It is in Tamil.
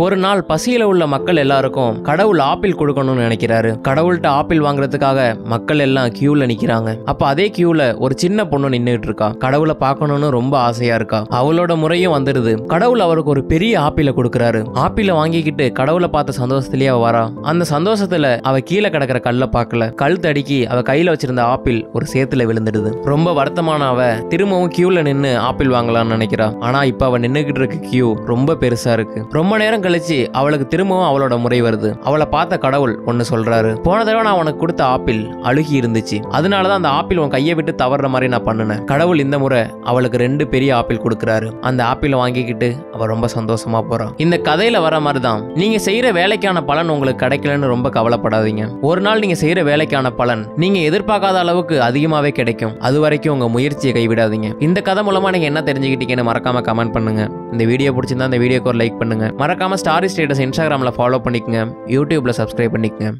ஒரு நாள் பசியில உள்ள மக்கள் எல்லாருக்கும் கடவுள் ஆப்பிள் கொடுக்கணும்னு நினைக்கிறாரு. கடவுள்கிட்ட ஆப்பிள் வாங்குறதுக்காக மக்கள் எல்லாம் கியூல நிக்கிறாங்க. அப்ப அதே கியூல ஒரு சின்ன பொண்ணு நின்னுட்டு இருக்கா. கடவுளை பார்க்கணும்னு ரொம்ப ஆசையா இருக்கா. அவளோட முறையும் வந்துருது. கடவுள் அவருக்கு ஒரு பெரிய ஆப்பிளை கொடுக்கறாரு. ஆப்பிளை வாங்கிக்கிட்டு கடவுளை பார்த்த சந்தோஷத்திலேயே அவ வரா. அந்த சந்தோஷத்துல அவ கீழே கிடக்கிற கல்ல பார்க்கல. கல் தடிக்கி அவ கையில வச்சிருந்த ஆப்பிள் ஒரு சேத்துல விழுந்துடுது. ரொம்ப வருத்தமான அவ திரும்பவும் கியூல நின்னு ஆப்பிள் வாங்கலாம்னு நினைக்கிறா. ஆனா இப்ப அவ நின்னுகிட்டு இருக்க கியூ ரொம்ப பெருசா இருக்கு. ரொம்ப நேரம் கழிச்சு அவளுக்கு திரும்பவும் அவளோட முறை வருது. அவளை பார்த்த கடவுள் ஒன்னு சொல்றாரு. போன தடவை நான் உனக்கு கொடுத்த ஆப்பிள் அழுகி இருந்துச்சு. அதனாலதான் அந்த ஆப்பிள் உன் கையை விட்டு தவறுற மாதிரி நான் பண்ணுனேன். கடவுள் இந்த முறை அவளுக்கு 2 பெரிய ஆப்பிள் கொடுக்கறாரு. அந்த ஆப்பிளை வாங்கிக்கிட்டு அவ ரொம்ப சந்தோஷமா போறா. இந்த கதையில வர மாதிரிதான் நீங்க செய்யற வேலைக்கான பலன் உங்களுக்கு கிடைக்கலன்னு ரொம்ப கவலைப்படாதீங்க. ஒரு நாள் நீங்க செய்யற வேலைக்கான பலன் நீங்க எதிர்பார்க்காத அளவுக்கு அதிகமாவே கிடைக்கும். அது வரைக்கும் உங்க முயற்சியை கைவிடாதீங்க. இந்த கதை மூலமா நீங்க என்ன தெரிஞ்சுக்கிட்டீங்கன்னு மறக்காம கமெண்ட் பண்ணுங்க. இந்த வீடியோ பிடிச்சிருந்தா இந்த வீடியோக்கு ஒரு லைக் பண்ணுங்க. மறக்காம ஸ்டாரி ஸ்டேட்டஸ் இன்ஸ்டாகிராம்ல ஃபாலோ பண்ணிக்கங்க. யூடியூப்ல சப்ஸ்கிரைப் பண்ணிக்கங்க.